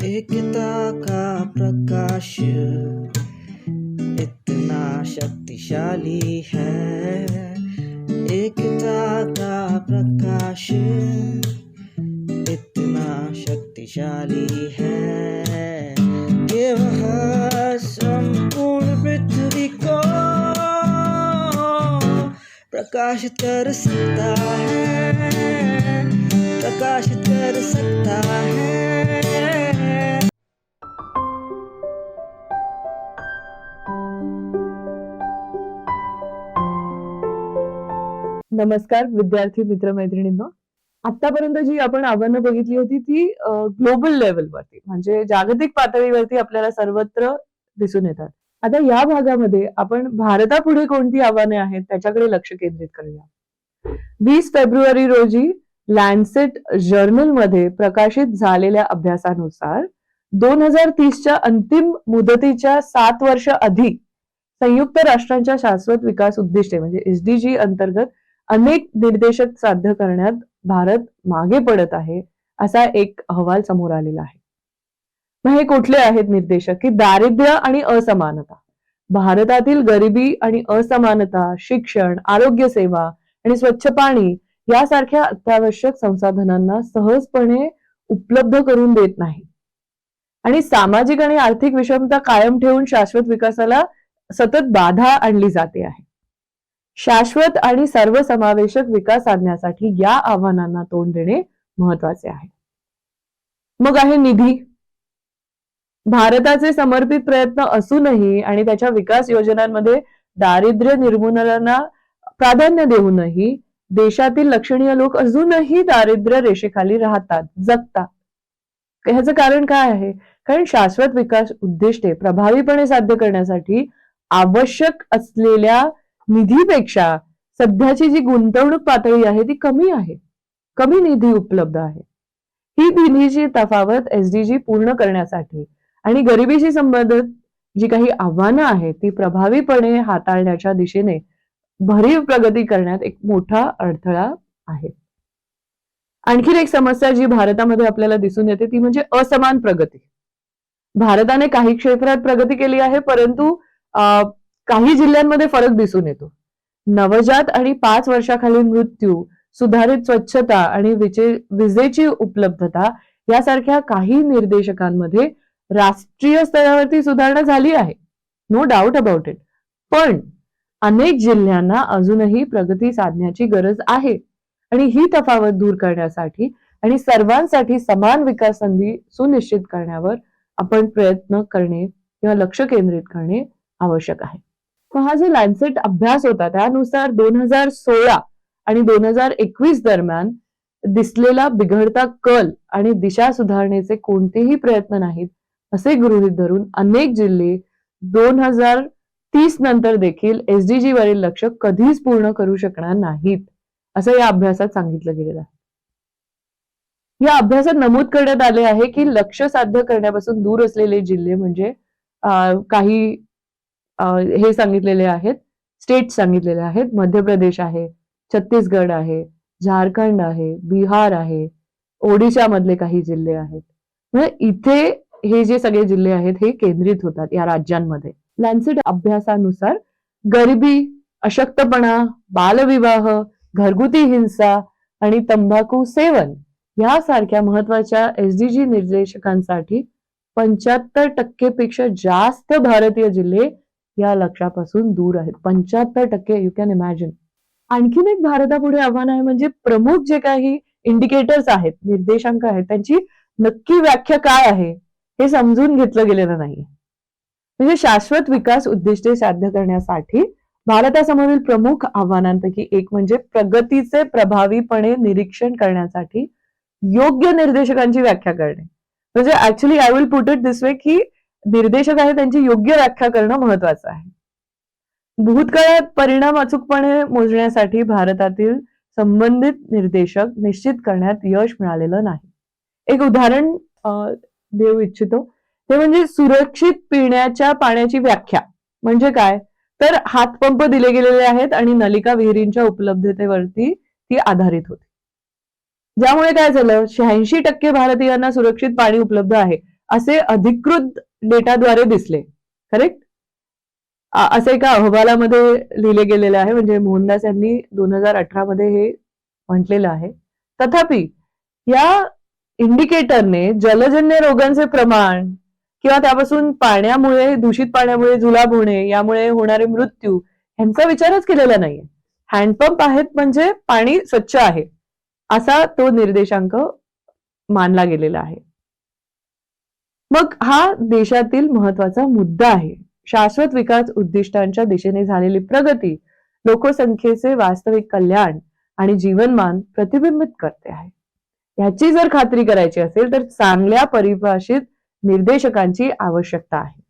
एकता का प्रकाश इतना शक्तिशाली है, एकता का प्रकाश इतना शक्तिशाली है कि वह संपूर्ण पृथ्वी को प्रकाशित कर सकता है, प्रकाशित कर सकता है। नमस्कार विद्यार्थी मित्र मैत्रिणींनो, आतापर्यंत जी आपण आव्हानं बघितली होती ती ग्लोबल लेवलवरती म्हणजे जागतिक पातळीवरती आपल्याला सर्वत्र दिसून येतात. आता या भागामध्ये आपण भारतापुढे कोणती आव्हाने आहेत त्याच्याकडे लक्ष केंद्रित करूया. 20 फेब्रुवारी रोजी लॅन्सेट जर्नलमध्ये प्रकाशित झालेल्या अभ्यासानुसार 2030च्या अंतिम मुदतीच्या 7 वर्ष आधी संयुक्त राष्ट्रांच्या शाश्वत विकास उद्दिष्टे म्हणजे SDG अंतर्गत अनेक निर्देशक साध्य करण्यात भारत मागे पडत आहे, असा एक अहवाल समोर आलेला आहे. मग हे कुठले आहेत निर्देशक? की दारिद्र्य आणि असमानता. भारतातील गरिबी आणि असमानता, शिक्षण, आरोग्य सेवा आणि स्वच्छ पाणी यासारख्या अत्यावश्यक संसाधनांना सहजपणे उपलब्ध करून देत नाही आणि सामाजिक आणि आर्थिक विषमता कायम ठेवून शाश्वत विकासाला सतत बाधा आणली जाते आहे. शाश्वत आणि सर्वसमावेशक विकास साधण्यासाठी या आव्हानांना तोंड देणे महत्वाचे आहे. मग आहे निधी. भारताचे समर्पित प्रयत्न असूनही आणि त्याच्या विकास योजनांमध्ये दारिद्र्य निर्मूलनाला प्राधान्य देऊनही देशातील लक्षणीय लोक अजूनही दारिद्र्य रेषेखाली राहतात, जगतात. ह्याचं कारण काय आहे? कारण शाश्वत विकास उद्दिष्टे प्रभावीपणे साध्य करण्यासाठी आवश्यक असलेल्या निधीपेक्षा सध्याची जी गुंतवणूक पातळी आहे ती कमी आहे, कमी निधी उपलब्ध आहे. ही निधीची तफावत SDG पूर्ण करण्यासाठी आणि गरिबीशी संबंधित जी काही आव्हानं आहेत ती प्रभावीपणे हाताळण्याच्या दिशेने भरीव प्रगती करण्यात एक मोठा अडथळा आहे. आणखी एक समस्या जी भारतामध्ये आपल्याला दिसून येते ती म्हणजे असमान प्रगती. भारताने काही क्षेत्रात प्रगती केली आहे, परंतु काही जिल्ह्यांमध्ये फरक दिसून येतो. नवजात आणि 5 वर्षाखालील मृत्यू, सुधारित स्वच्छता आणि विजेची उपलब्धता यासारख्या काही निर्देशकांमध्ये राष्ट्रीय स्तरावरती सुधारणा झाली आहे, नो डाऊट अबाउट इट. पण अनेक जिल्ह्यांना अजूनही प्रगती साधण्याची गरज आहे आणि ही तफावत दूर करण्यासाठी आणि सर्वांसाठी समान विकास संधी सुनिश्चित करण्यावर आपण प्रयत्न करणे किंवा लक्ष केंद्रित करणे आवश्यक आहे. हा जो लॅन्सेट अभ्यास होता त्यानुसार 2016 आणि 2021 दरम्यान दिसलेला बिघडता कल आणि दिशा सुधारणेचे कोणतेही प्रयत्न नाहीत असे गृहीत धरून अनेक जिल्हे 2030 नंतर देखील SDG वरील लक्ष्य कधीच पूर्ण करू शकणार नाहीत असं या अभ्यासात सांगितलं गेलेलं आहे. या अभ्यासात नमूद करण्यात आले आहे की लक्ष्य साध्य करण्यापासून दूर असलेले जिल्हे म्हणजे काही हे सांगितलेले आहेत, स्टेट सांगितलेले आहेत. मध्य प्रदेश आहे, छत्तीसगड आहे, झारखंड आहे, बिहार आहे, ओडिशा मधले काही जिल्हे आहेत. म्हणजे इथे हे जे सगळे जिल्हे आहेत हे केंद्रित होतात या राज्यांमध्ये. लॅन्सेट अभ्यासानुसार गरिबी, अशक्तपणा, बालविवाह, घरगुती हिंसा आणि तंबाखू सेवन यासारख्या महत्वाच्या SDG निर्देशकांसाठी 75% पेक्षा जास्त भारतीय जिल्हे या लक्ष्यापासून दूर आहेत. 75%, यू कॅन इमॅजिन. आणखीन एक भारतापुढे आव्हान आहे म्हणजे प्रमुख जे काही इंडिकेटर्स आहेत, निर्देशांक आहेत, त्यांची नक्की व्याख्या काय आहे हे समजून घेतलं गेलेलं नाहीये. म्हणजे शाश्वत विकास उद्दिष्टे साध्य करण्यासाठी भारतासमोरील प्रमुख आव्हानांपैकी एक म्हणजे प्रगतीचे प्रभावीपणे निरीक्षण करण्यासाठी योग्य निर्देशकांची व्याख्या करणे. म्हणजे actually I will put it this way की निर्देशक आहे त्यांची योग्य व्याख्या करणं महत्वाचं आहे. भूतकाळात परिणाम अचूकपणे मोजण्यासाठी भारतातील संबंधित निर्देशक निश्चित करण्यात यश मिळालेलं नाही. एक उदाहरण देऊ इच्छितो ते म्हणजे सुरक्षित पिण्याच्या पाण्याची व्याख्या म्हणजे काय, तर हातपंप दिले गेलेले आहेत आणि नलिका विहिरींच्या उपलब्धतेवरती ती आधारित होती. ज्यामुळे काय झालं, 86% भारतीयांना सुरक्षित पाणी उपलब्ध आहे असे अधिकृत डेटाद्वारे दिसले. करेक्ट? असं एका अहवालामध्ये लिहिले गेलेलं आहे, म्हणजे मोहनदास यांनी 2018 मध्ये हे म्हटलेलं आहे. तथापि या इंडिकेटरने जलजन्य रोगांचे प्रमाण किंवा त्यापासून पाण्यामुळे, दूषित पाण्यामुळे जुलाब होणे, यामुळे होणारे मृत्यू यांचा विचारच केलेला नाहीये. हँडपंप आहेत म्हणजे पाणी स्वच्छ आहे असा तो निर्देशांक मानला गेलेला आहे. मग हा देशातील महत्वाचा मुद्दा आहे. शाश्वत विकास उद्दिष्टांच्या दिशेने झालेली प्रगती लोकसंख्येचे वास्तविक कल्याण आणि जीवनमान प्रतिबिंबित करते आहे. ह्याची जर खात्री करायची असेल तर चांगल्या परिभाषित निर्देशकांची आवश्यकता आहे.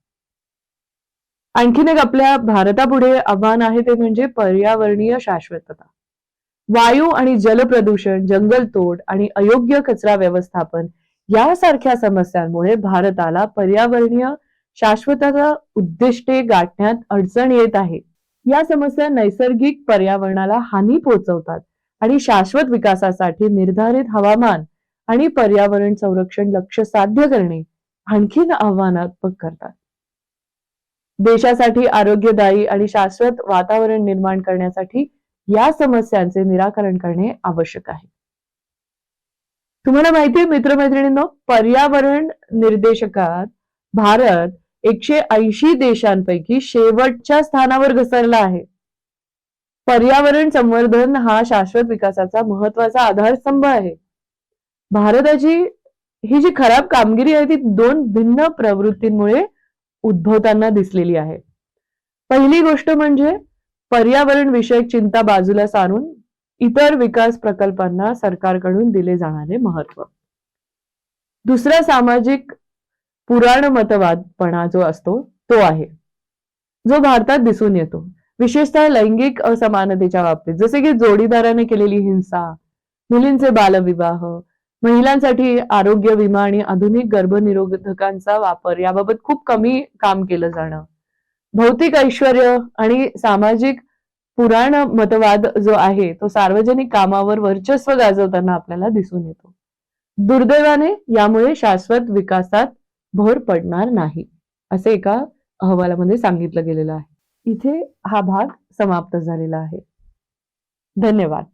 आणखीन एक आपल्या भारतापुढे आव्हान आहे, ते म्हणजे पर्यावरणीय शाश्वतता. वायू आणि जल प्रदूषण, जंगलतोड आणि अयोग्य कचरा व्यवस्थापन यासारख्या समस्यांमुळे भारताला पर्यावरणीय शाश्वतता उद्दिष्टे गाठण्यात अडचण येत आहे. या समस्या नैसर्गिक पर्यावरणाला हानी पोहोचवतात आणि शाश्वत विकासासाठी निर्धारित हवामान आणि पर्यावरण संरक्षण लक्ष्य साध्य करणे आणखीन आव्हानात्मक करतात. देशासाठी आरोग्यदायी आणि शाश्वत वातावरण निर्माण करण्यासाठी या समस्यांचे निराकरण करणे आवश्यक आहे. तुम्हाला माहितीये मित्रमैत्रिणींनो, पर्यावरण निर्देशकात भारत 180 देशांपैकी शेवटच्या स्थानावर घसरला आहे. पर्यावरण संवर्धन हा शाश्वत विकासाचा महत्वाचा आधारस्तंभ आहे. भारताची ही जी खराब कामगिरी आहे ती 2 भिन्न प्रवृत्तींमुळे उद्भवताना दिसलेली आहे. पहिली गोष्ट म्हणजे पर्यावरण विषयक चिंता बाजूला सारून इतर विकास प्रकल्पांना सरकारकडून दिले जाणारे महत्व. दुसरा सामाजिक पुराणमतवादपणा जो असतो तो आहे, जो भारतात दिसून येतो, विशेषतः लैंगिक असमानतेच्या बाबतीत, जसे की जोडीदाराने केलेली हिंसा, मुलींचे बालविवाह, महिलांसाठी आरोग्य विमा आणि आधुनिक गर्भनिरोधकांचा वापर याबाबत खूप कमी काम केलं जाणं, भौतिक ऐश्वर्य आणि सामाजिक पुराणमतवाद जो आहे तो सार्वजनिक कामावर वर्चस्व गाजवताना आपल्याला दिसून येतो. दुर्दैवाने यामुळे शाश्वत विकासात भर पडणार नाही असे एका अहवालामध्ये सांगितलं गेलेलं आहे. इथे हा भाग समाप्त झालेला आहे. धन्यवाद.